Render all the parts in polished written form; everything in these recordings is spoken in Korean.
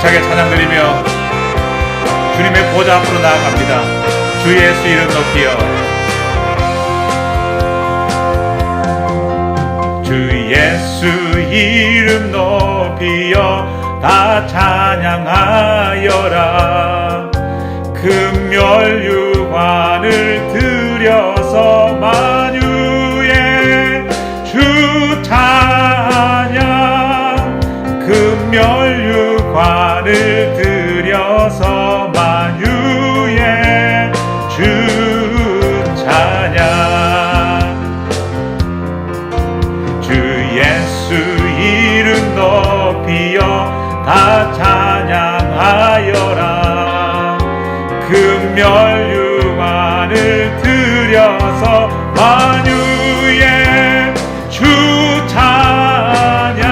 힘차게 찬양드리며 주님의 보좌 앞으로 나아갑니다. 주 예수 이름 높이여, 주 예수 이름 높이여 다 찬양하여라. 금멸유관을 들여서 만유의 주 찬양, 금멸유관을 들여서 만유의 주 찬양. 주 예수 이름 높이여 다 찬양하여라. 금멸유관을 들여서 만유의 주 찬양,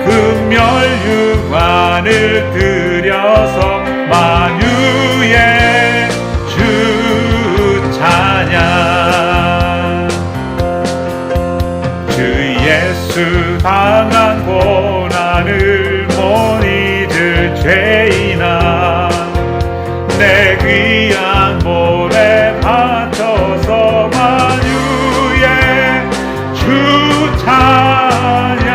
금멸유관을 들여서 만유의 주 찬양. 주 예수 당한 고난을 못 잊을 죄인아, 내 귀한 몸에 바쳐서 만유의 주 찬양,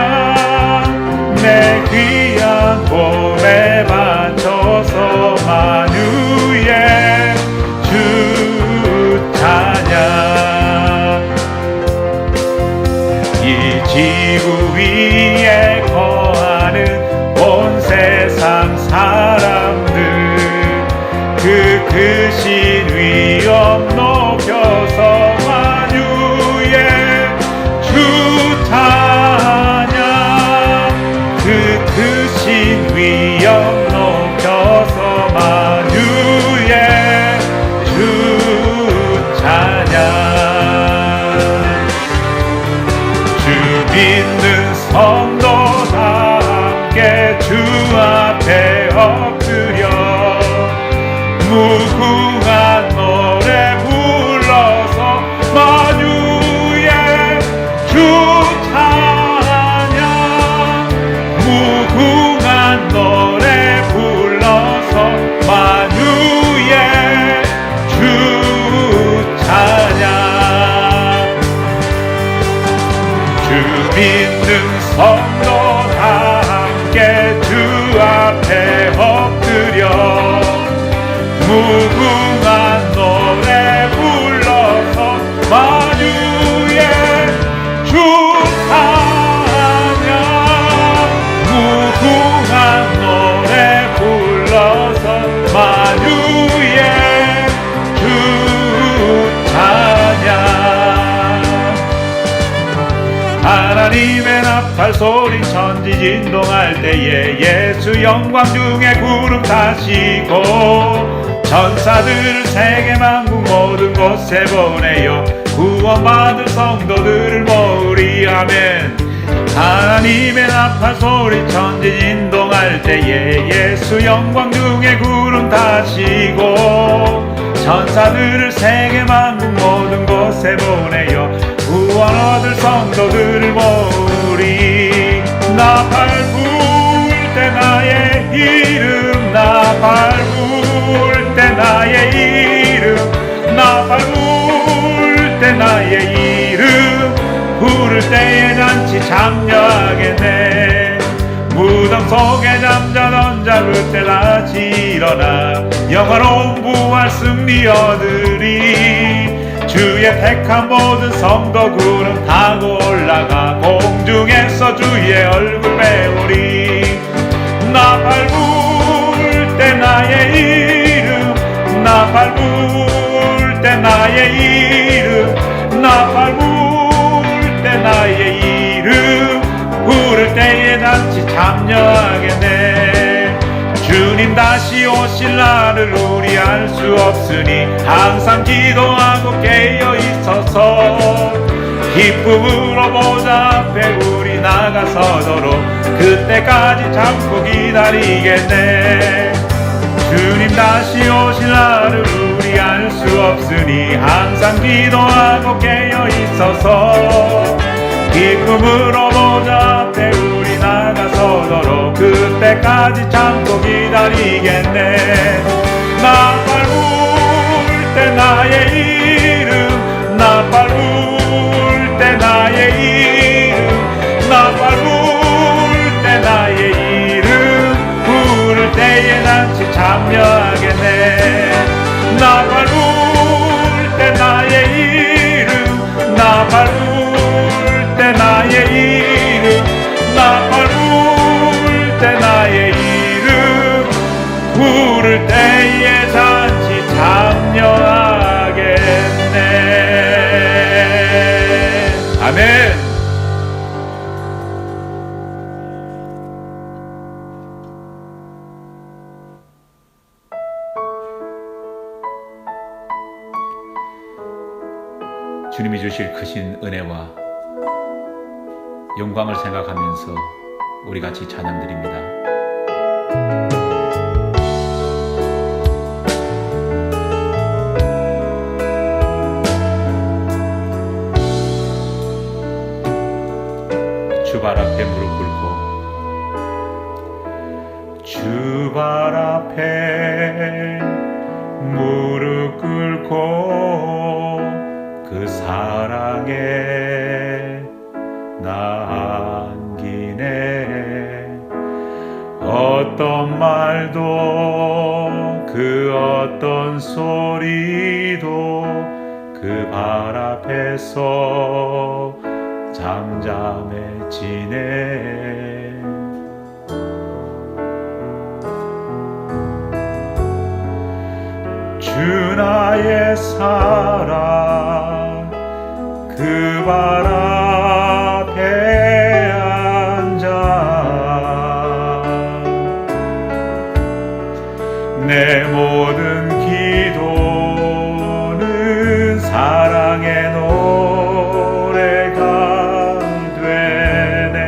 내 귀한 몸에 바쳐서 만유의 주 찬양. 이 지구 위에 거하는 온 세상 사람들, 그 크신 위엄 높여서 만유의 주 찬양, 그 크신 위엄 높여서 만유의 주 찬양. 주 믿는 성도 다 함께 주 앞에 엎드려 무궁한 노래 불러서 만유의 주 찬양, 무궁한 노래 불러서 만유의 주 찬양. 주 믿는 성도 다 함께 주 앞에 엎드려 무궁한 노래 불러서 만유의 주 찬양, 무궁한 노래 불러서 만유의 주 찬양. 하나님의 나팔 소리 천지 진동할 때에 예수 영광 중에 구름 타시고 천사들을 세계 만국 모든 곳에 보내어 구원받은 성도들을 모으리. 아멘. 하나님의 나팔 소리 천지 진동할 때에 예수 영광 중에 구름 타시고 천사들을 세계 만국 모든 곳에 보내어 구원 얻을 성도들을 모으리. 나팔 불 때 나의 이름, 나팔 불 때 나의 이름, 나팔 불 때 나의 이름, 부를 때에 잔치 참여하겠네. 무덤 속에 잠자던 자 그때 다시 일어나 영화로운 부활 승리 얻으리. 주의 택한 모든 성도 구름 타고 올라가 공중에서 주의 얼굴 배우리. 나팔 불 때 나의 이름, 나팔 불 때 나의 이름, 나팔 불 때 나의 이름, 부를 때에 잔치 참여하겠네. 주님 다시 오실 날을 우리 알 수 없으니 항상 기도하고 깨어 있어서 기쁨으로 보좌 앞에 우리 나가서도록 그때까지 참고 기다리겠네. 주님 다시 오실 날을 우리 알 수 없으니 항상 기도하고 깨어 있어서 기쁨으로 보좌 앞에 우리 나가서도록 그때까지 때까지 참고 기다리겠네. 나팔 불 때 나의 이름, 나팔 불 때 나의 이름, 나팔 불 때 나의 이름 부를 때에 같이 참여하겠네. 나팔 불 때 나의 이름, 나팔 불 때 나의 이름, 나팔 불 때 나의 이름 부를 때에 잔치 참여하겠네. 아멘. 주님이 주실 크신 은혜와 영광을 생각하면서 우리 같이 찬양드립니다. 주발 앞에 무릎 꿇고, 주발 앞에 무릎 꿇고 그 사랑에 나 안기네. 어떤 말도 그 어떤 소리도 그 발 앞에서 잠잠해지네. 주 나의 사랑 그 발 앞에 앉아 내 모든 기도는 사랑의 노래가 되네.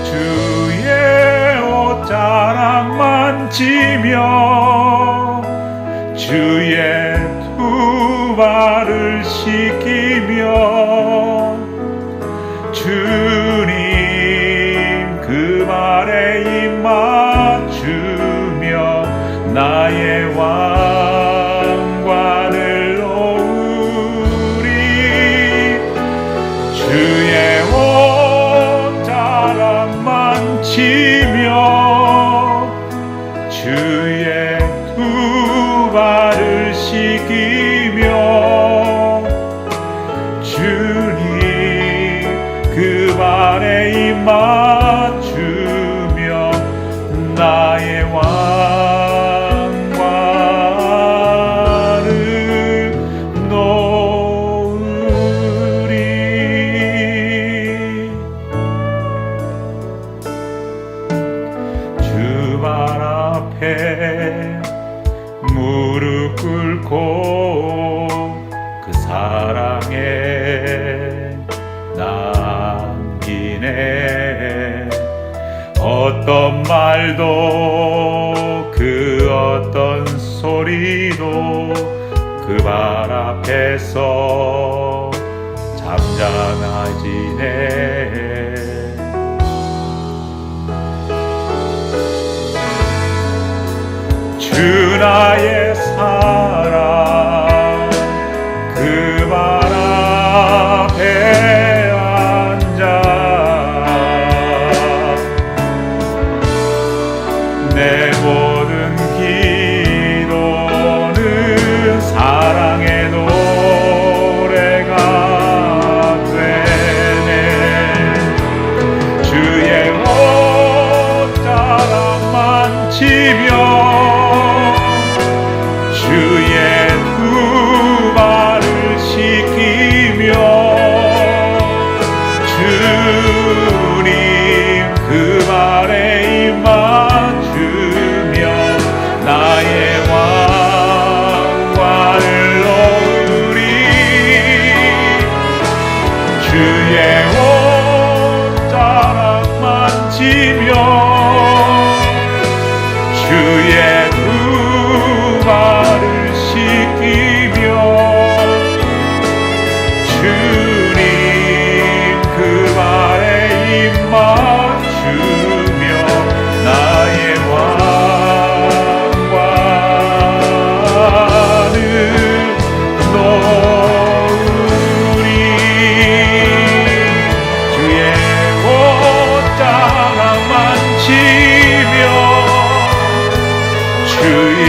주의 옷자락만 지며 주의 두 발을 씻기며 주님 그 발에 입 맞추며 나의 왕관을 놓으리. 주의 옷자락만 치며 주의 두 발을 씻기며 주님 그 발에 입 맞추며 나의 왕관을 놓으리. 주 발 앞에 무릎 꿇고 그 사랑에 남기네. 어떤 말도 그 어떤 소리도 그 발 앞에서 잠잠해지네. 주 나의 사랑 그 발 앞에 앉아 내 모든 기도는 사랑의 노래가 되네. 주의 옷자락만 치며 주의 두 발을 씻기며 주님 그 발에 입 맞추며 나의 왕관을 놓으리. 주의 옷자락만 치며 주의 두 발을 씻기며 주님 그 발에 입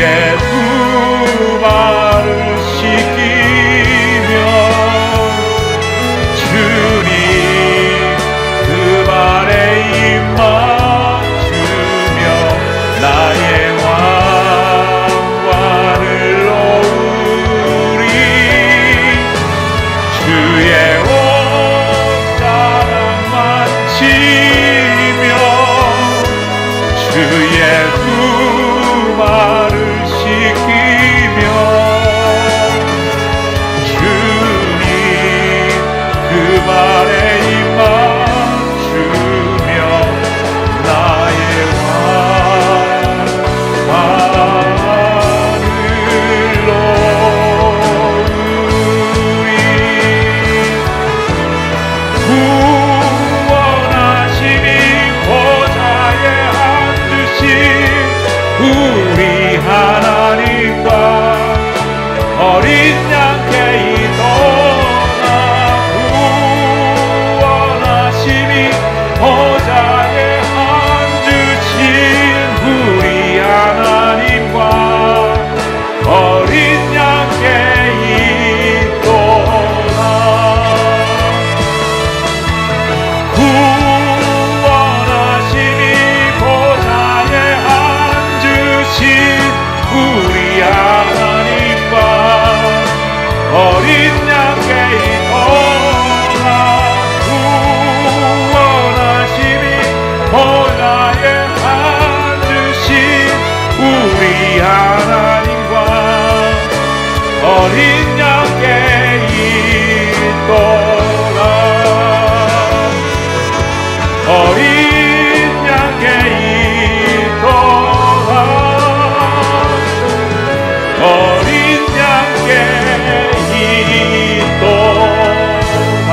주의 두 발을 씻기며 주님 그 발에 입 맞추며 나의 왕관을 놓으리 주의 옷자락 만지며 주의 두 발을 씻기며 주님 그 발에 입 맞추며 나의 왕관을 놓으리 구원하시니 보좌에 앉으신 우리 하나님과 어린 양께 떠나 구원하시니 보좌에 앉으신 우리 하나님과 어린 양께 있도다 구원하시니 보좌에 앉으신 우리 하나님과 어린 양께 있도다 구원하시니 보좌에 앉으신 우리 하나님과 어린 양께 있도다 어린 양께 있도다 어린 양께 있도다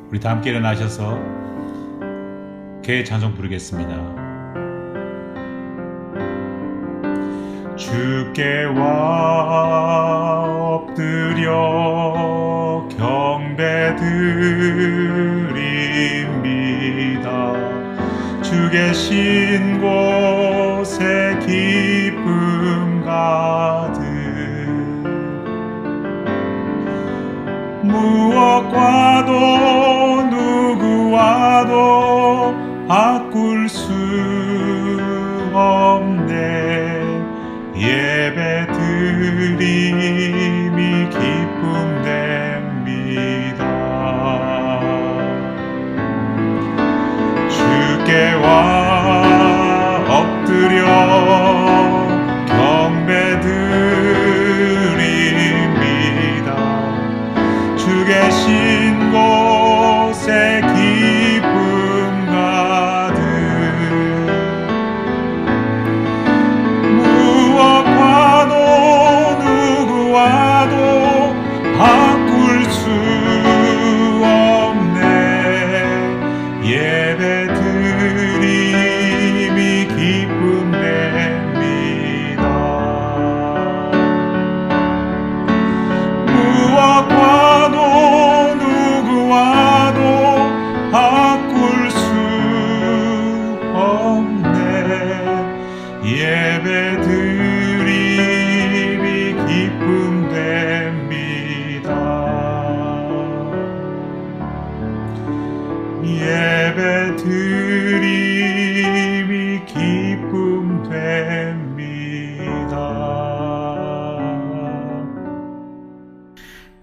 우리 다 함께 일어나셔서 개의 찬송 부르겠습니다. 주께 와 엎드려 경배드립니다. 주 계신 곳에 기쁨 가득 무엇과도 누구와도 바꿀 수 없네 예배 드림이 기쁨 됩니다. 주께 와 엎드려 경배드립니다. 주 계신 곳에 기쁨 가득 무엇과도 누구와도 바꿀 수 없네 예배 드림이 기쁨 됩니다. 무엇과도 누구와도 바꿀 수 없네 예배 드림이 기쁨 됩니다. 예배 드림이 기쁨 됩니다.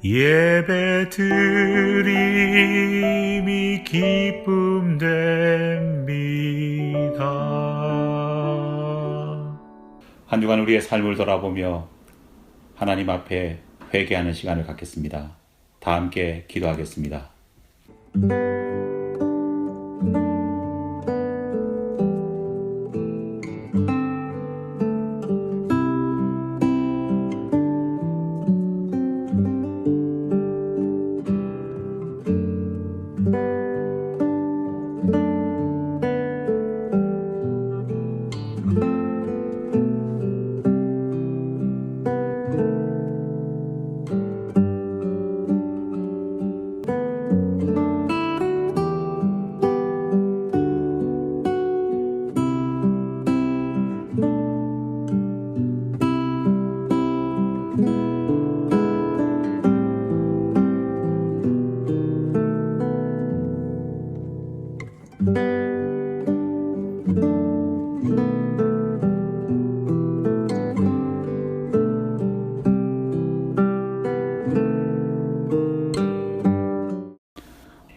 예배 드림이 기쁨 됩니다. 한 주간 우리의 삶을 돌아보며 하나님 앞에 회개하는 시간을 갖겠습니다. 다 함께 기도하겠습니다.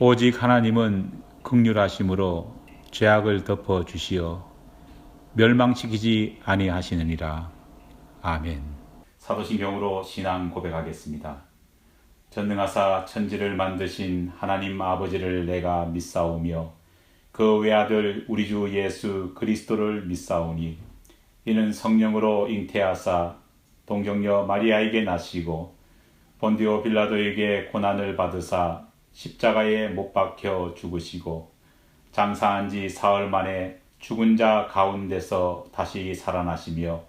오직 하나님은 긍휼하심으로 죄악을 덮어 주시어 멸망시키지 아니하시느니라. 아멘. 사도신경으로 신앙 고백하겠습니다. 전능하사 천지를 만드신 하나님 아버지를 내가 믿사오며 그 외아들 우리 주 예수 그리스도를 믿사오니 이는 성령으로 잉태하사 동정녀 마리아에게 나시고 본디오 빌라도에게 고난을 받으사 십자가에 못 박혀 죽으시고 장사한 지 사흘 만에 죽은 자 가운데서 다시 살아나시며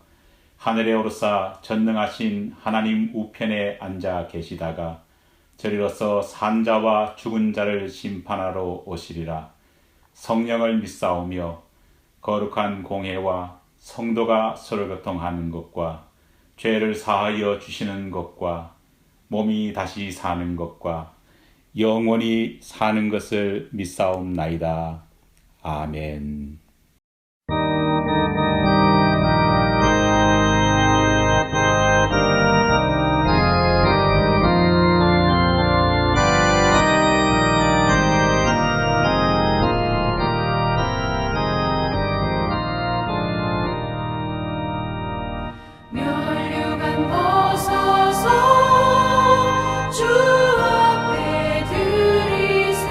하늘에 오르사 전능하신 하나님 우편에 앉아 계시다가 저리로서 산 자와 죽은 자를 심판하러 오시리라. 성령을 믿사오며 거룩한 공회와 성도가 서로 교통하는 것과 죄를 사하여 주시는 것과 몸이 다시 사는 것과 영원히 사는 것을 믿사옵나이다. 아멘. 멸류관 벗어서 주 앞에 들이세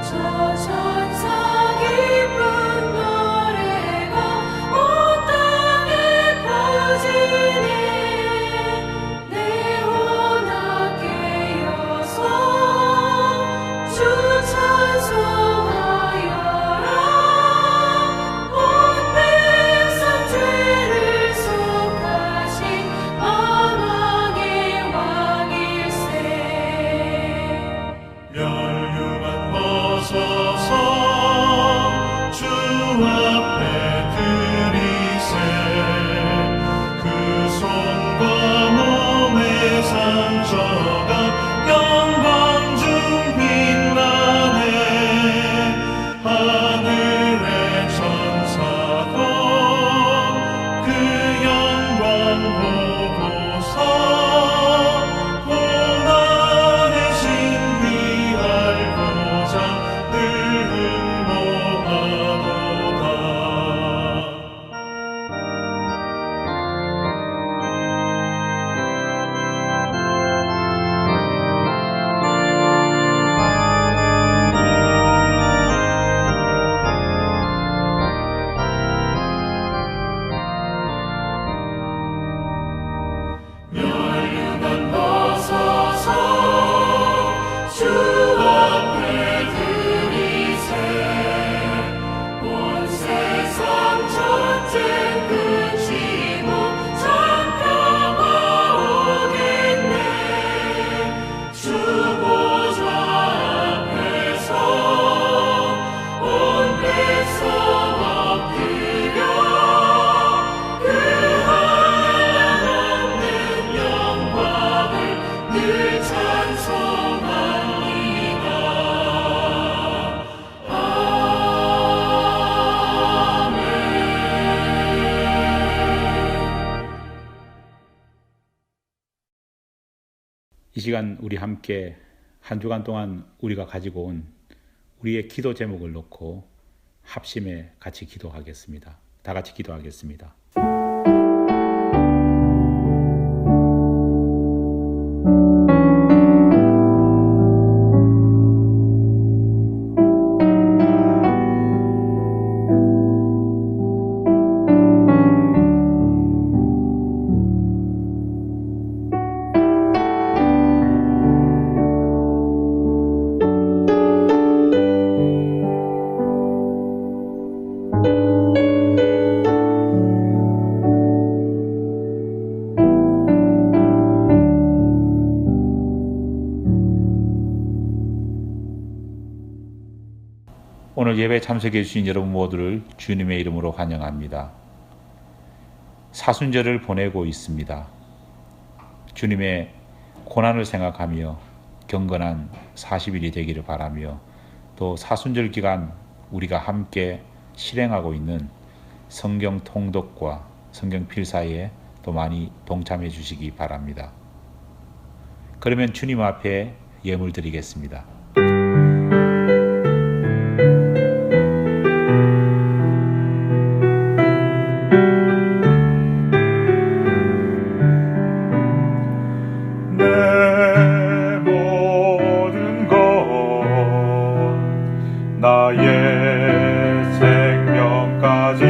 저 천사 기쁜 노래가 온 땅에 퍼지네 내 혼악 깨어서 주 찬송하여라 온 백성 죄를 속하신 만왕의 왕일세 멸류관 벗어서 주 앞에 들이세 그 손과 몸의 상처가 영광 중 빛나네 하늘의 천사도 그 영광 보고서 고난의 신비 알고자 늘 흥모하도다. 멸류관 벗어서 주 앞에 들이세 온 세상 전쟁 그치고 참평화 오겠네 주 보좌 앞에서 온 백성 엎드려 그 한량없는 영광을 늘 찬송합니다. 아멘. 이 시간 우리 함께 한 주간 동안 우리가 가지고 온 우리의 기도 제목을 놓고 합심해 같이 기도하겠습니다. 다 같이 기도하겠습니다. 오늘 예배 참석해 주신 여러분 모두를 주님의 이름으로 환영합니다. 사순절을 보내고 있습니다. 주님의 고난을 생각하며 경건한 40일이 되기를 바라며, 또 사순절 기간 우리가 함께 실행하고 있는 성경 통독과 성경 필사에 또 많이 동참해 주시기 바랍니다. 그러면 주님 앞에 예물 드리겠습니다. 내 모든 것 나의 생명까지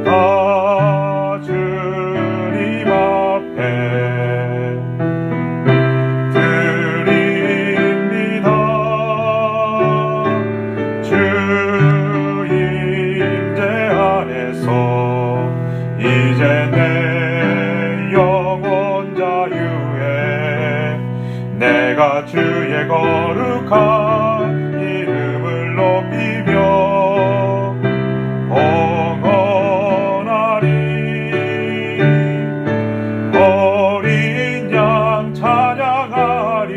다 주님 앞에 드립니다. 주 임재 안에서 이제 내 영혼 자유에 내가 주의 거룩한 이름을 높이며 봉헌하리. 어린 양 찬양하리.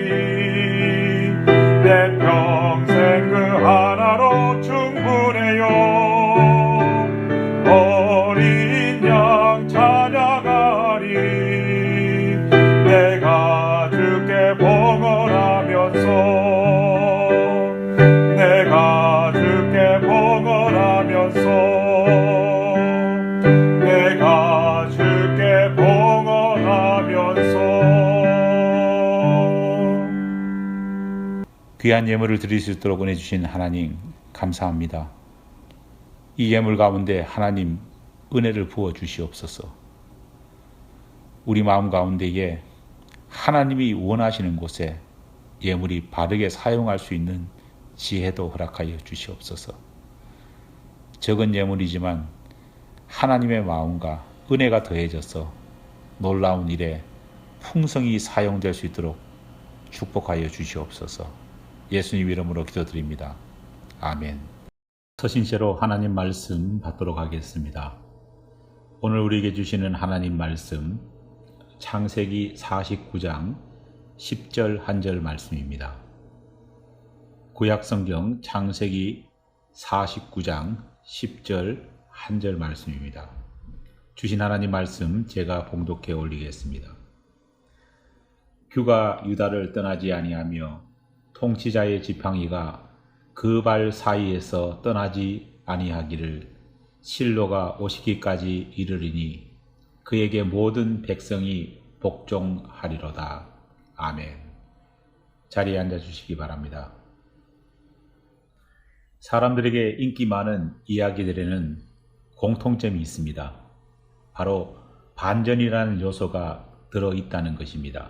내 평생 그 하나로 충분해요. 어린 양 찬양하리. 내가 주께 봉헌하면서 내가 주께 봉헌하면서 내가 주께 봉헌하면서 귀한 예물을 드릴 수 있도록 은혜 주신 하나님 감사합니다. 이 예물 가운데 하나님 은혜를 부어 주시옵소서. 우리 마음 가운데에 하나님이 원하시는 곳에 예물이 바르게 사용할 수 있는 지혜도 허락하여 주시옵소서. 적은 예물이지만 하나님의 마음과 은혜가 더해져서 놀라운 일에 풍성히 사용될 수 있도록 축복하여 주시옵소서. 예수님 이름으로 기도드립니다. 아멘. 서신체로 하나님 말씀 받도록 하겠습니다. 오늘 우리에게 주시는 하나님 말씀 창세기 49장 10절 한절 말씀입니다. 구약성경 창세기 49장 10절 한절 말씀입니다. 주신 하나님 말씀 제가 봉독해 올리겠습니다. 규가 유다를 떠나지 아니하며 통치자의 지팡이가 그 발 사이에서 떠나지 아니하기를 실로가 오시기까지 이르리니 그에게 모든 백성이 복종하리로다. 아멘. 자리에 앉아 주시기 바랍니다. 사람들에게 인기 많은 이야기들에는 공통점이 있습니다. 바로 반전이라는 요소가 들어있다는 것입니다.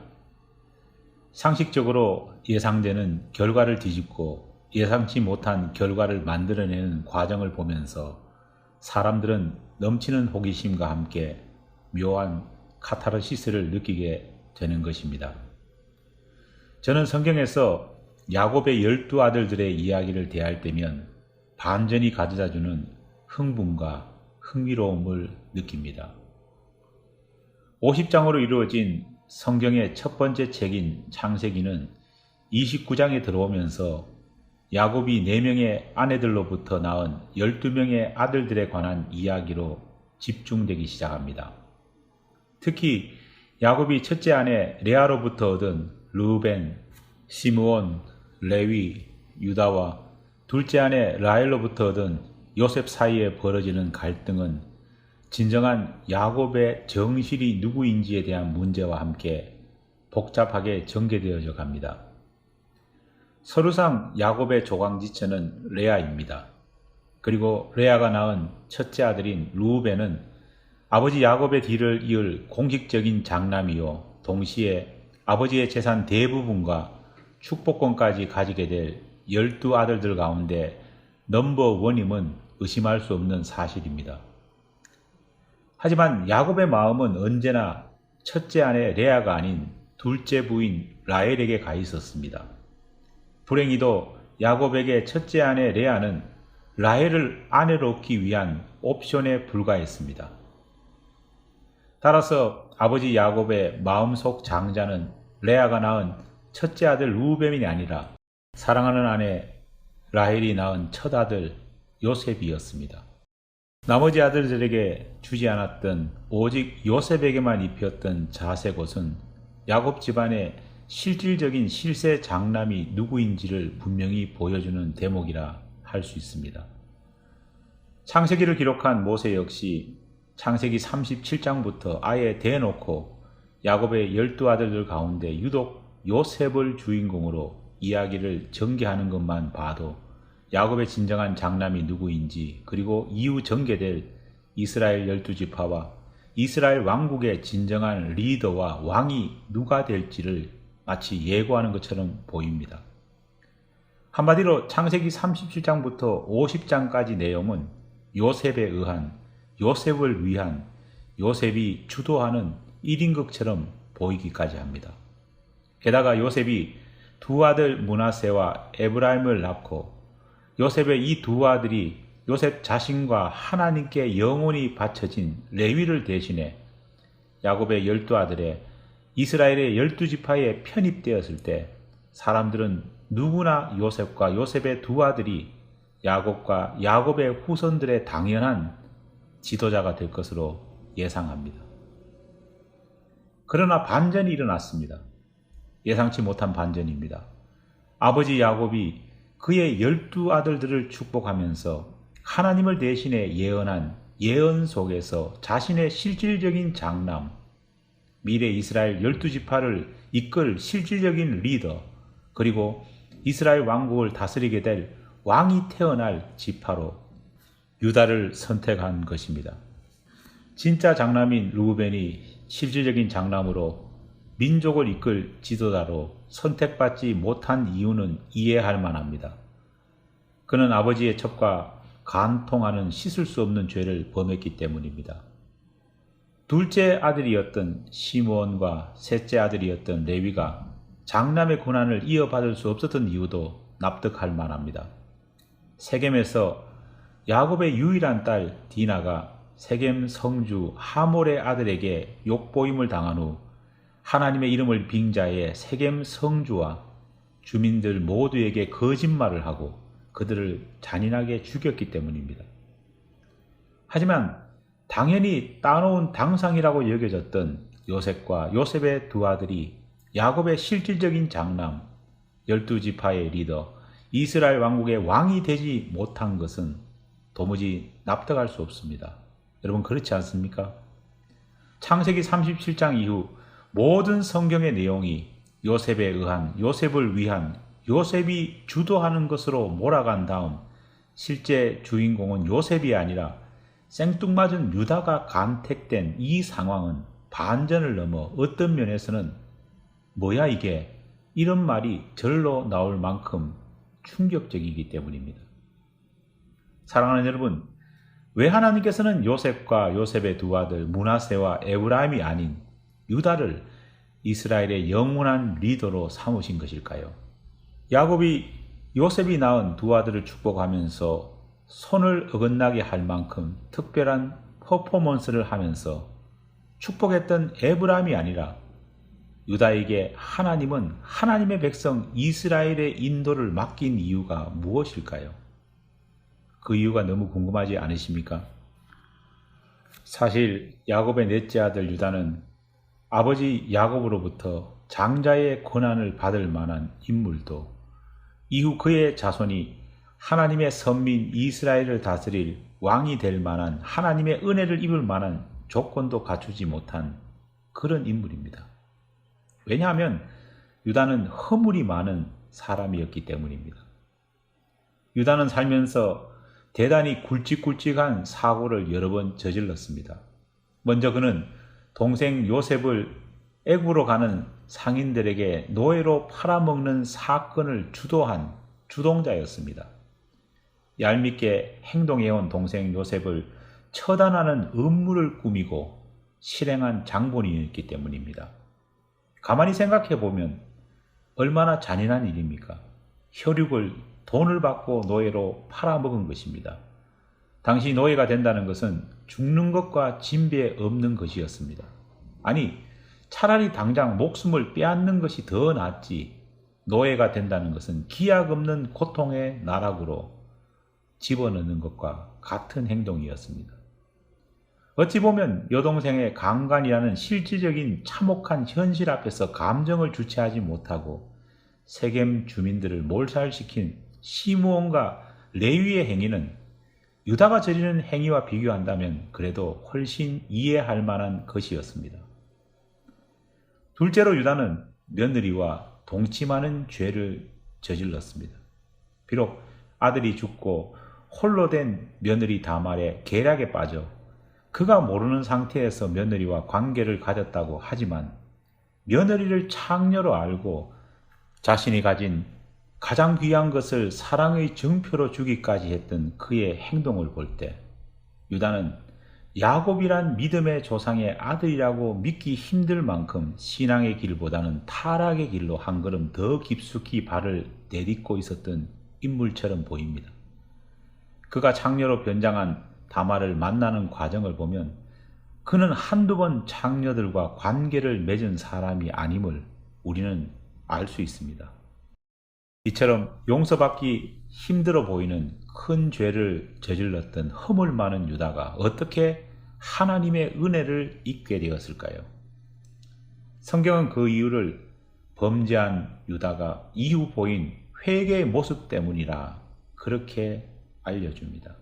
상식적으로 예상되는 결과를 뒤집고 예상치 못한 결과를 만들어내는 과정을 보면서 사람들은 넘치는 호기심과 함께 묘한 카타르시스를 느끼게 되는 것입니다. 저는 성경에서 야곱의 12아들들의 이야기를 대할 때면 반전이 가져다주는 흥분과 흥미로움을 느낍니다. 50장으로 이루어진 성경의 첫 번째 책인 창세기는 29장에 들어오면서 야곱이 4명의 아내들로부터 낳은 12명의 아들들에 관한 이야기로 집중되기 시작합니다. 특히 야곱이 첫째 아내 레아로부터 얻은 르우벤, 시므온, 레위, 유다와 둘째 아내 라헬로부터 얻은 요셉 사이에 벌어지는 갈등은 진정한 야곱의 정실이 누구인지에 대한 문제와 함께 복잡하게 전개되어져 갑니다. 서류상 야곱의 조강지처는 레아입니다. 그리고 레아가 낳은 첫째 아들인 르우벤은 아버지 야곱의 뒤를 이을 공식적인 장남이요 동시에 아버지의 재산 대부분과 축복권까지 가지게 될 12아들들 가운데 넘버원임은 의심할 수 없는 사실입니다. 하지만 야곱의 마음은 언제나 첫째 아내 레아가 아닌 둘째 부인 라헬에게 가 있었습니다. 불행히도 야곱에게 첫째 아내 레아는 라헬을 아내로 얻기 위한 옵션에 불과했습니다. 따라서 아버지 야곱의 마음속 장자는 레아가 낳은 첫째 아들 루벤이 아니라 사랑하는 아내 라헬이 낳은 첫 아들 요셉이었습니다. 나머지 아들들에게 주지 않았던 오직 요셉에게만 입혔던 자색옷은 야곱 집안의 실질적인 실세 장남이 누구인지를 분명히 보여주는 대목이라 할 수 있습니다. 창세기를 기록한 모세 역시 창세기 37장부터 아예 대놓고 야곱의 12아들들 가운데 유독 요셉을 주인공으로 이야기를 전개하는 것만 봐도 야곱의 진정한 장남이 누구인지, 그리고 이후 전개될 이스라엘 12지파와 이스라엘 왕국의 진정한 리더와 왕이 누가 될지를 마치 예고하는 것처럼 보입니다. 한마디로 창세기 37장부터 50장까지 내용은 요셉에 의한, 요셉을 위한, 요셉이 주도하는 1인극처럼 보이기까지 합니다. 게다가 요셉이 두 아들 므낫세와 에브라임을 낳고 요셉의 이 두 아들이 요셉 자신과 하나님께 영원히 바쳐진 레위를 대신해 야곱의 12아들에 이스라엘의 12지파에 편입되었을 때 사람들은 누구나 요셉과 요셉의 두 아들이 야곱과 야곱의 후손들의 당연한 지도자가 될 것으로 예상합니다. 그러나 반전이 일어났습니다. 예상치 못한 반전입니다. 아버지 야곱이 그의 12아들들을 축복하면서 하나님을 대신해 예언한 예언 속에서 자신의 실질적인 장남, 미래 이스라엘 12지파를 이끌 실질적인 리더, 그리고 이스라엘 왕국을 다스리게 될 왕이 태어날 지파로 유다를 선택한 것입니다. 진짜 장남인 르우벤이 실질적인 장남으로 민족을 이끌 지도자로 선택받지 못한 이유는 이해할 만합니다. 그는 아버지의 첩과 간통하는 씻을 수 없는 죄를 범했기 때문입니다. 둘째 아들이었던 시므온과 셋째 아들이었던 레위가 장남의 권한을 이어받을 수 없었던 이유도 납득할 만합니다. 세겜에서 야곱의 유일한 딸 디나가 세겜 성주 하몰의 아들에게 욕보임을 당한 후 하나님의 이름을 빙자해 세겜 성주와 주민들 모두에게 거짓말을 하고 그들을 잔인하게 죽였기 때문입니다. 하지만 당연히 따놓은 당상이라고 여겨졌던 요셉과 요셉의 두 아들이 야곱의 실질적인 장남, 12지파의 리더, 이스라엘 왕국의 왕이 되지 못한 것은 도무지 납득할 수 없습니다. 여러분 그렇지 않습니까? 창세기 37장 이후 모든 성경의 내용이 요셉에 의한, 요셉을 위한, 요셉이 주도하는 것으로 몰아간 다음 실제 주인공은 요셉이 아니라 생뚱맞은 유다가 간택된 이 상황은 반전을 넘어 어떤 면에서는 뭐야 이게, 이런 말이 절로 나올 만큼 충격적이기 때문입니다. 사랑하는 여러분, 왜 하나님께서는 요셉과 요셉의 두 아들 므낫세와 에브라임이 아닌 유다를 이스라엘의 영원한 리더로 삼으신 것일까요? 야곱이 요셉이 낳은 두 아들을 축복하면서 손을 어긋나게 할 만큼 특별한 퍼포먼스를 하면서 축복했던 에브라임이 아니라 유다에게 하나님은 하나님의 백성 이스라엘의 인도를 맡긴 이유가 무엇일까요? 그 이유가 너무 궁금하지 않으십니까? 사실 야곱의 넷째 아들 유다는 아버지 야곱으로부터 장자의 권한을 받을 만한 인물도 이후 그의 자손이 하나님의 선민 이스라엘을 다스릴 왕이 될 만한 하나님의 은혜를 입을 만한 조건도 갖추지 못한 그런 인물입니다. 왜냐하면 유다는 허물이 많은 사람이었기 때문입니다. 유다는 살면서 대단히 굵직굵직한 사고를 여러 번 저질렀습니다. 먼저 그는 동생 요셉을 애굽으로 가는 상인들에게 노예로 팔아먹는 사건을 주도한 주동자였습니다. 얄밉게 행동해온 동생 요셉을 처단하는 음모를 꾸미고 실행한 장본인이었기 때문입니다. 가만히 생각해 보면 얼마나 잔인한 일입니까? 혈육을 돈을 받고 노예로 팔아먹은 것입니다. 당시 노예가 된다는 것은 죽는 것과 진배 없는 것이었습니다. 아니, 차라리 당장 목숨을 빼앗는 것이 더 낫지. 노예가 된다는 것은 기약 없는 고통의 나락으로 집어넣는 것과 같은 행동이었습니다. 어찌 보면 여동생의 강간이라는 실질적인 참혹한 현실 앞에서 감정을 주체하지 못하고 세겜 주민들을 몰살시킨 시므온과 레위의 행위는 유다가 저지른 행위와 비교한다면 그래도 훨씬 이해할 만한 것이었습니다. 둘째로 유다는 며느리와 동침하는 죄를 저질렀습니다. 비록 아들이 죽고 홀로 된 며느리 다말의 계략에 빠져 그가 모르는 상태에서 며느리와 관계를 가졌다고 하지만 며느리를 창녀로 알고 자신이 가진 가장 귀한 것을 사랑의 증표로 주기까지 했던 그의 행동을 볼 때 유다는 야곱이란 믿음의 조상의 아들이라고 믿기 힘들 만큼 신앙의 길보다는 타락의 길로 한 걸음 더 깊숙이 발을 내딛고 있었던 인물처럼 보입니다. 그가 창녀로 변장한 다말을 만나는 과정을 보면 그는 한두 번 창녀들과 관계를 맺은 사람이 아님을 우리는 알 수 있습니다. 이처럼 용서받기 힘들어 보이는 큰 죄를 저질렀던 허물 많은 유다가 어떻게 하나님의 은혜를 잊게 되었을까요? 성경은 그 이유를 범죄한 유다가 이후 보인 회개의 모습 때문이라 그렇게 알려줍니다.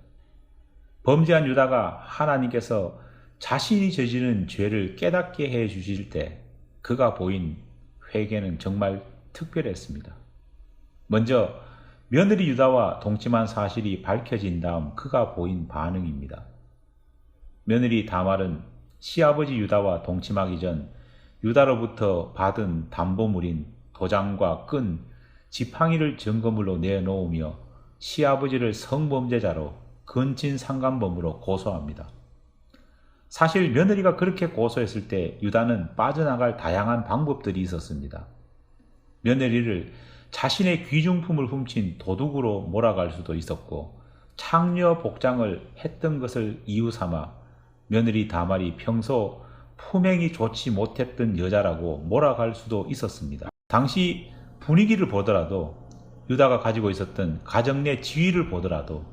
범죄한 유다가 하나님께서 자신이 저지른 죄를 깨닫게 해 주실 때 그가 보인 회개는 정말 특별했습니다. 먼저 며느리 유다와 동침한 사실이 밝혀진 다음 그가 보인 반응입니다. 며느리 다말은 시아버지 유다와 동침하기 전 유다로부터 받은 담보물인 도장과 끈, 지팡이를 증거물로 내놓으며 시아버지를 성범죄자로 근친상간범으로 고소합니다. 사실 며느리가 그렇게 고소했을 때 유다는 빠져나갈 다양한 방법들이 있었습니다. 며느리를 자신의 귀중품을 훔친 도둑으로 몰아갈 수도 있었고 창녀 복장을 했던 것을 이유 삼아 며느리 다말이 평소 품행이 좋지 못했던 여자라고 몰아갈 수도 있었습니다. 당시 분위기를 보더라도 유다가 가지고 있었던 가정 내 지위를 보더라도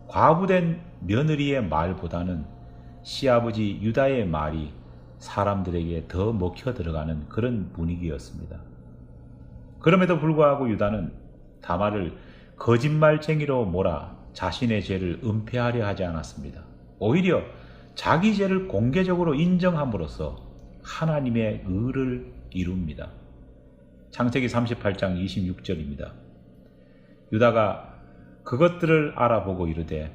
과부된 며느리의 말보다는 시아버지 유다의 말이 사람들에게 더 먹혀 들어가는 그런 분위기였습니다. 그럼에도 불구하고 유다는 다말을 거짓말쟁이로 몰아 자신의 죄를 은폐하려 하지 않았습니다. 오히려 자기 죄를 공개적으로 인정함으로써 하나님의 의를 이룹니다. 창세기 38장 26절입니다. 유다가 그것들을 알아보고 이르되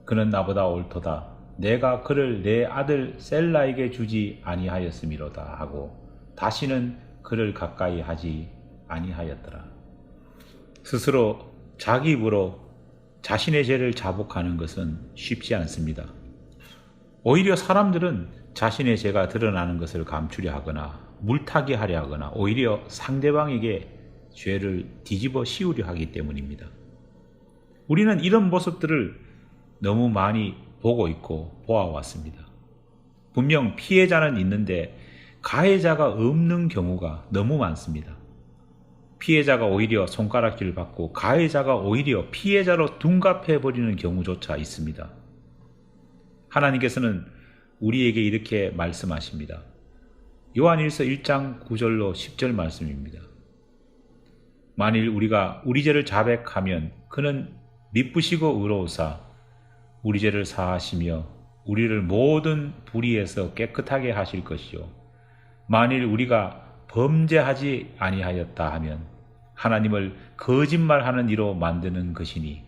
그는 나보다 옳도다. 내가 그를 내 아들 셀라에게 주지 아니하였음이로다 하고 다시는 그를 가까이 하지 아니하였더라. 스스로 자기 입으로 자신의 죄를 자복하는 것은 쉽지 않습니다. 오히려 사람들은 자신의 죄가 드러나는 것을 감추려 하거나 물타기 하려 하거나 오히려 상대방에게 죄를 뒤집어 씌우려 하기 때문입니다. 우리는 이런 모습들을 너무 많이 보고 있고 보아왔습니다. 분명 피해자는 있는데 가해자가 없는 경우가 너무 많습니다. 피해자가 오히려 손가락질 받고 가해자가 오히려 피해자로 둔갑해버리는 경우조차 있습니다. 하나님께서는 우리에게 이렇게 말씀하십니다. 요한일서 1장 9절로 10절 말씀입니다. 만일 우리가 우리 죄를 자백하면 그는 미쁘시고 의로우사 우리 죄를 사하시며 우리를 모든 불의에서 깨끗하게 하실 것이요 만일 우리가 범죄하지 아니하였다 하면 하나님을 거짓말하는 이로 만드는 것이니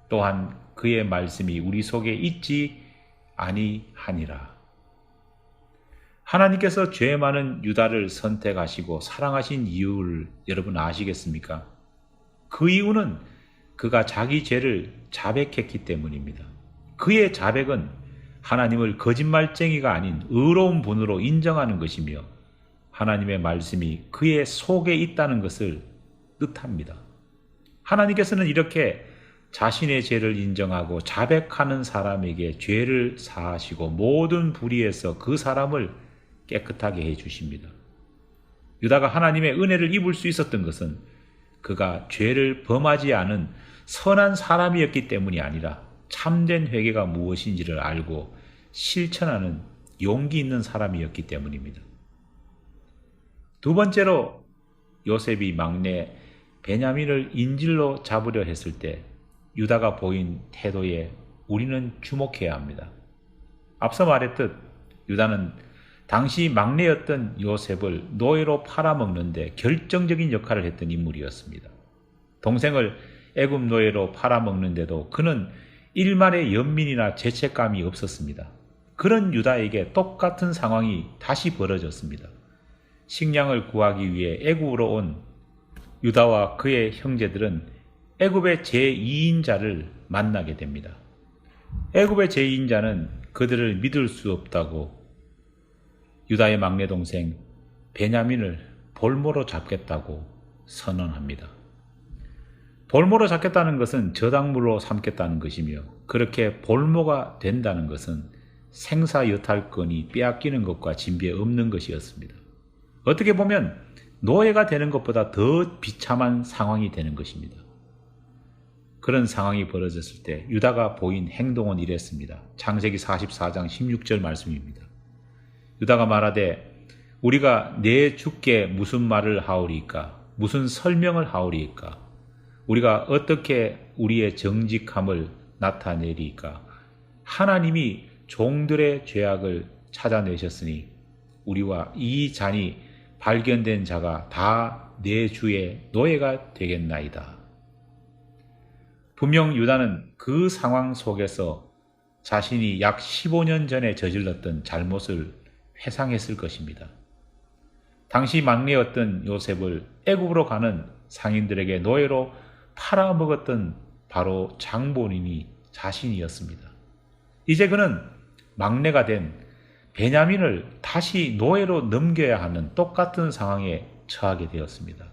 또한 그의 말씀이 우리 속에 있지 아니하니라. 하나님께서 죄 많은 유다를 선택하시고 사랑하신 이유를 여러분 아시겠습니까? 그 이유는 그가 자기 죄를 자백했기 때문입니다. 그의 자백은 하나님을 거짓말쟁이가 아닌 의로운 분으로 인정하는 것이며 하나님의 말씀이 그의 속에 있다는 것을 뜻합니다. 하나님께서는 이렇게 자신의 죄를 인정하고 자백하는 사람에게 죄를 사하시고 모든 불의에서 그 사람을 깨끗하게 해 주십니다. 유다가 하나님의 은혜를 입을 수 있었던 것은 그가 죄를 범하지 않은 선한 사람이었기 때문이 아니라 참된 회개가 무엇인지를 알고 실천하는 용기 있는 사람이었기 때문입니다. 두 번째로 요셉이 막내 베냐민을 인질로 잡으려 했을 때 유다가 보인 태도에 우리는 주목해야 합니다. 앞서 말했듯 유다는 당시 막내였던 요셉을 노예로 팔아먹는데 결정적인 역할을 했던 인물이었습니다. 동생을 애굽 노예로 팔아먹는데도 그는 일말의 연민이나 죄책감이 없었습니다. 그런 유다에게 똑같은 상황이 다시 벌어졌습니다. 식량을 구하기 위해 애굽으로 온 유다와 그의 형제들은 애굽의 제2인자를 만나게 됩니다. 애굽의 제2인자는 그들을 믿을 수 없다고 유다의 막내 동생 베냐민을 볼모로 잡겠다고 선언합니다. 볼모로 잡겠다는 것은 저당물로 삼겠다는 것이며 그렇게 볼모가 된다는 것은 생사여탈권이 빼앗기는 것과 진배 없는 것이었습니다. 어떻게 보면 노예가 되는 것보다 더 비참한 상황이 되는 것입니다. 그런 상황이 벌어졌을 때 유다가 보인 행동은 이랬습니다. 창세기 44장 16절 말씀입니다. 유다가 말하되 우리가 내 주께 무슨 말을 하오리까? 무슨 설명을 하오리까? 우리가 어떻게 우리의 정직함을 나타내리까? 하나님이 종들의 죄악을 찾아내셨으니 우리와 이 잔이 발견된 자가 다 내 주의 노예가 되겠나이다. 분명 유다는 그 상황 속에서 자신이 약 15년 전에 저질렀던 잘못을 회상했을 것입니다. 당시 막내였던 요셉을 애굽으로 가는 상인들에게 노예로 팔아먹었던 바로 장본인이 자신이었습니다. 이제 그는 막내가 된 베냐민을 다시 노예로 넘겨야 하는 똑같은 상황에 처하게 되었습니다.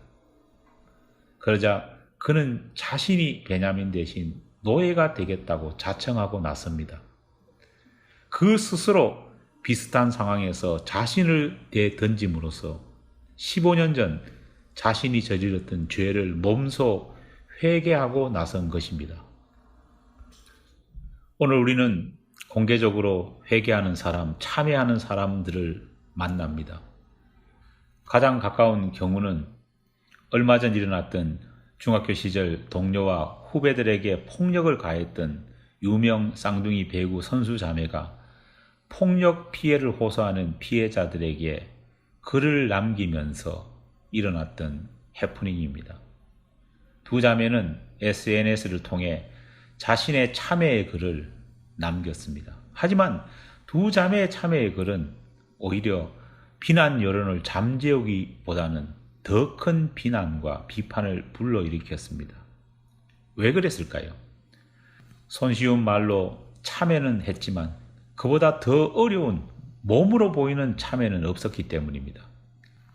그러자 그는 자신이 베냐민 대신 노예가 되겠다고 자청하고 나섭니다. 그 스스로 비슷한 상황에서 자신을 내던짐으로써 15년 전 자신이 저질렀던 죄를 몸소 회개하고 나선 것입니다. 오늘 우리는 공개적으로 회개하는 사람, 참회하는 사람들을 만납니다. 가장 가까운 경우는 얼마 전 일어났던 중학교 시절 동료와 후배들에게 폭력을 가했던 유명 쌍둥이 배구 선수 자매가 폭력 피해를 호소하는 피해자들에게 글을 남기면서 일어났던 해프닝입니다. 두 자매는 SNS를 통해 자신의 참회의 글을 남겼습니다. 하지만 두 자매의 참회의 글은 오히려 비난 여론을 잠재우기보다는 더 큰 비난과 비판을 불러일으켰습니다. 왜 그랬을까요? 손쉬운 말로 참회는 했지만 그보다 더 어려운 몸으로 보이는 참회는 없었기 때문입니다.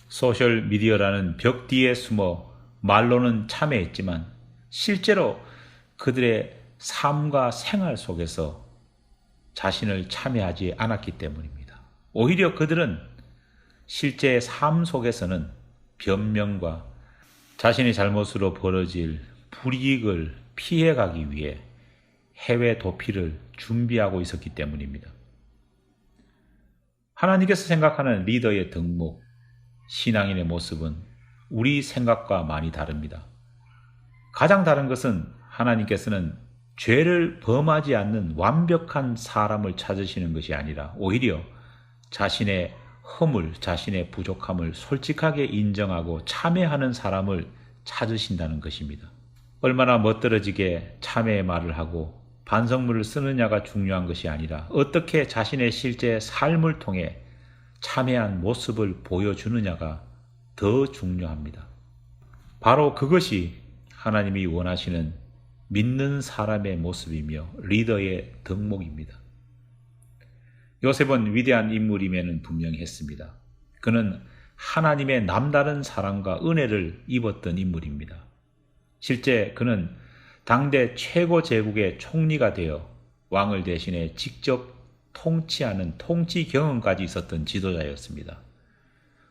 소셜미디어라는 벽 뒤에 숨어 말로는 참회했지만 실제로 그들의 삶과 생활 속에서 자신을 참회하지 않았기 때문입니다. 오히려 그들은 실제 삶 속에서는 변명과 자신의 잘못으로 벌어질 불이익을 피해가기 위해 해외 도피를 준비하고 있었기 때문입니다. 하나님께서 생각하는 리더의 덕목, 신앙인의 모습은 우리 생각과 많이 다릅니다. 가장 다른 것은 하나님께서는 죄를 범하지 않는 완벽한 사람을 찾으시는 것이 아니라 오히려 자신의 허물, 자신의 부족함을 솔직하게 인정하고 참회하는 사람을 찾으신다는 것입니다. 얼마나 멋들어지게 참회의 말을 하고 반성문을 쓰느냐가 중요한 것이 아니라 어떻게 자신의 실제 삶을 통해 참회한 모습을 보여주느냐가 더 중요합니다. 바로 그것이 하나님이 원하시는 믿는 사람의 모습이며 리더의 덕목입니다. 요셉은 위대한 인물임에는 분명히 했습니다. 그는 하나님의 남다른 사랑과 은혜를 입었던 인물입니다. 실제 그는 당대 최고 제국의 총리가 되어 왕을 대신해 직접 통치하는 통치 경험까지 있었던 지도자였습니다.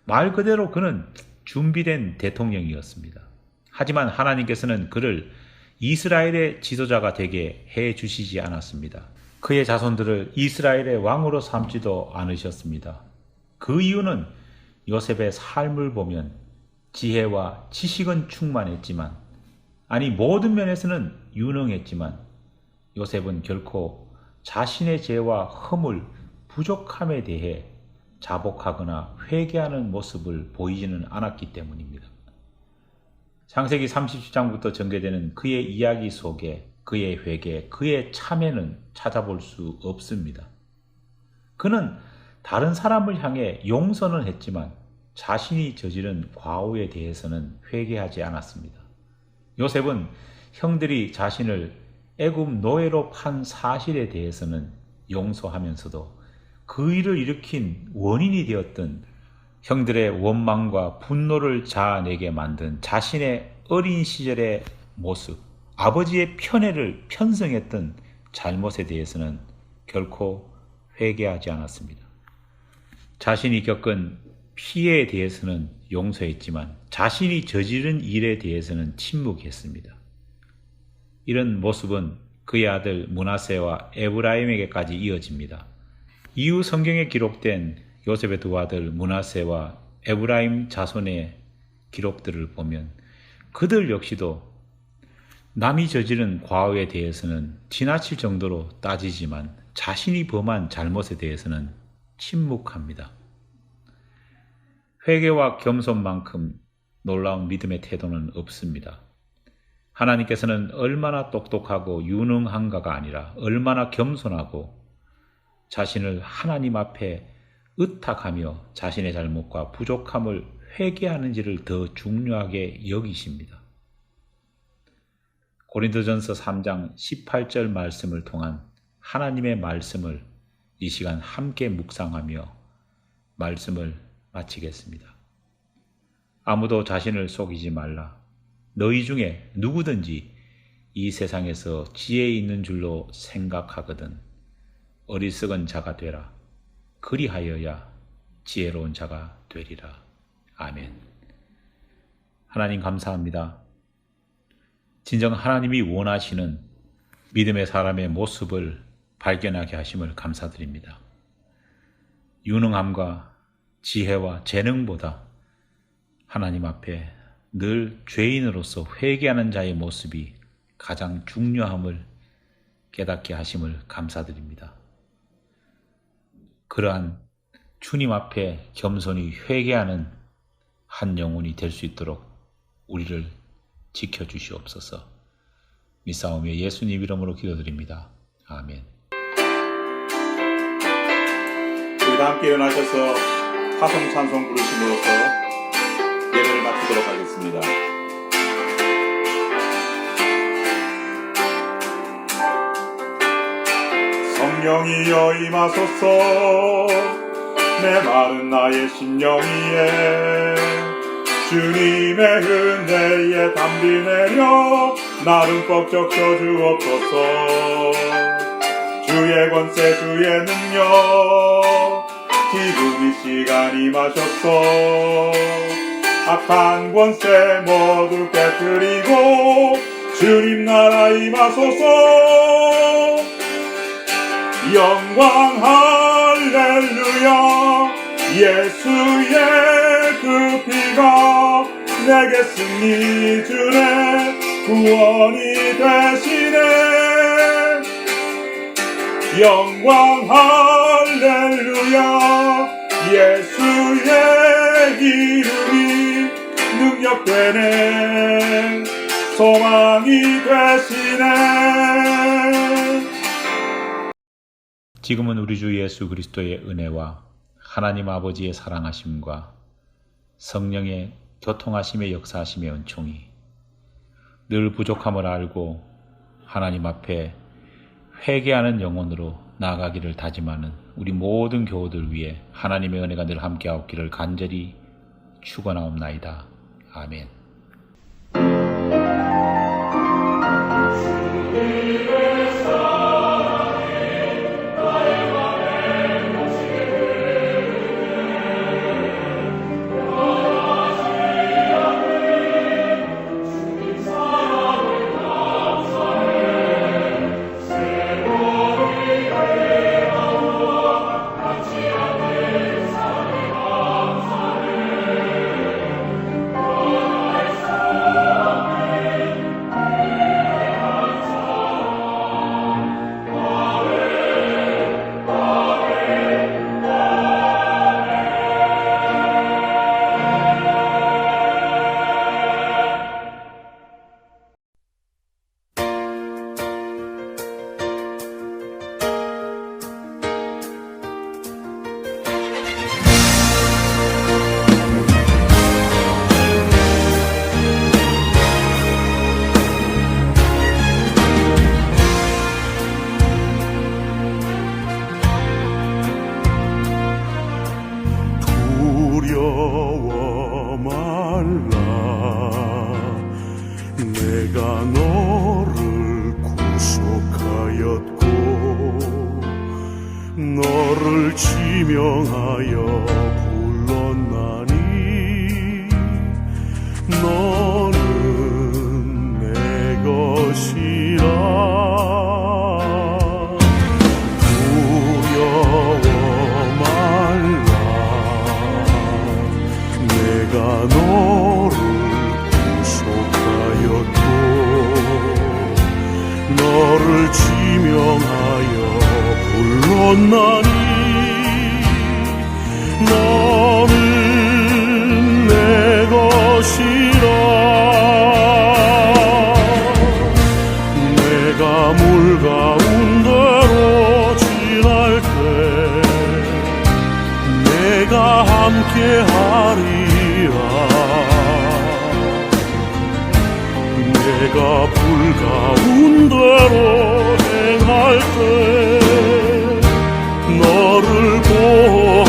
말 그대로 그는 준비된 대통령이었습니다. 하지만 하나님께서는 그를 이스라엘의 지도자가 되게 해 주시지 않았습니다. 그의 자손들을 이스라엘의 왕으로 삼지도 않으셨습니다. 그 이유는 요셉의 삶을 보면 지혜와 지식은 충만했지만, 아니 모든 면에서는 유능했지만 요셉은 결코 자신의 죄와 허물, 부족함에 대해 자복하거나 회개하는 모습을 보이지는 않았기 때문입니다. 창세기 37장부터 전개되는 그의 이야기 속에 그의 회개, 그의 참회는 찾아볼 수 없습니다. 그는 다른 사람을 향해 용서는 했지만 자신이 저지른 과오에 대해서는 회개하지 않았습니다. 요셉은 형들이 자신을 애굽 노예로 판 사실에 대해서는 용서하면서도 그 일을 일으킨 원인이 되었던 형들의 원망과 분노를 자아내게 만든 자신의 어린 시절의 모습, 아버지의 편애를 편성했던 잘못에 대해서는 결코 회개하지 않았습니다. 자신이 겪은 피해에 대해서는 용서했지만 자신이 저지른 일에 대해서는 침묵했습니다. 이런 모습은 그의 아들 므낫세와 에브라임에게까지 이어집니다. 이후 성경에 기록된 요셉의 두 아들 므낫세와 에브라임 자손의 기록들을 보면 그들 역시도 남이 저지른 과오에 대해서는 지나칠 정도로 따지지만 자신이 범한 잘못에 대해서는 침묵합니다. 회개와 겸손만큼 놀라운 믿음의 태도는 없습니다. 하나님께서는 얼마나 똑똑하고 유능한가가 아니라 얼마나 겸손하고 자신을 하나님 앞에 의탁하며 자신의 잘못과 부족함을 회개하는지를 더 중요하게 여기십니다. 고린도전서 3장 18절 말씀을 통한 하나님의 말씀을 이 시간 함께 묵상하며 말씀을 마치겠습니다. 아무도 자신을 속이지 말라. 너희 중에 누구든지 이 세상에서 지혜 있는 줄로 생각하거든 어리석은 자가 되라. 그리하여야 지혜로운 자가 되리라. 아멘. 하나님 감사합니다. 진정 하나님이 원하시는 믿음의 사람의 모습을 발견하게 하심을 감사드립니다. 유능함과 지혜와 재능보다 하나님 앞에 늘 죄인으로서 회개하는 자의 모습이 가장 중요함을 깨닫게 하심을 감사드립니다. 그러한 주님 앞에 겸손히 회개하는 한 영혼이 될 수 있도록 우리를 지켜주시옵소서. 믿사오며 예수님 이름으로 기도드립니다. 아멘. 우리 다 함께 일어나셔서 화성 찬송 부르심으로써 예배를 마치도록 하겠습니다. 성령이여 임하소서. 메마른 나의 심령 위에 주님의 은혜에 담비 내려 나를 꽉 적셔주옵소서. 주의 권세 주의 능력 지금 이 시간 임하셨소. 악한 권세 모두 깨뜨리고 주님 나라 임하소서. 영광 할렐루야. 예수의 그 피가 내게 승리 주네. 구원이 되시네. 영광 할렐루야. 예수의 이름이 능력되네. 소망이 되시네. 지금은 우리 주 예수 그리스도의 은혜와 하나님 아버지의 사랑하심과 성령의 교통하심의 역사하심의 은총이 늘 부족함을 알고 하나님 앞에 회개하는 영혼으로 나아가기를 다짐하는 우리 모든 교우들 위해 하나님의 은혜가 늘 함께하옵기를 간절히 축원하옵나이다. 아멘. 주님의 사랑이 나의 맘에 두려워 말라. 내가 너를 구속하였고 너를 지명하여 불렀나니 너는 내 것이라. 두려워 말라. 내가 너를 구속하였고 너를 지명하여 불렀나니 너는 내 것이라. 내가 물 가운데로 지날 때 내가 함께 하리라. 내가 불 가운데로 행할 때 너를 보호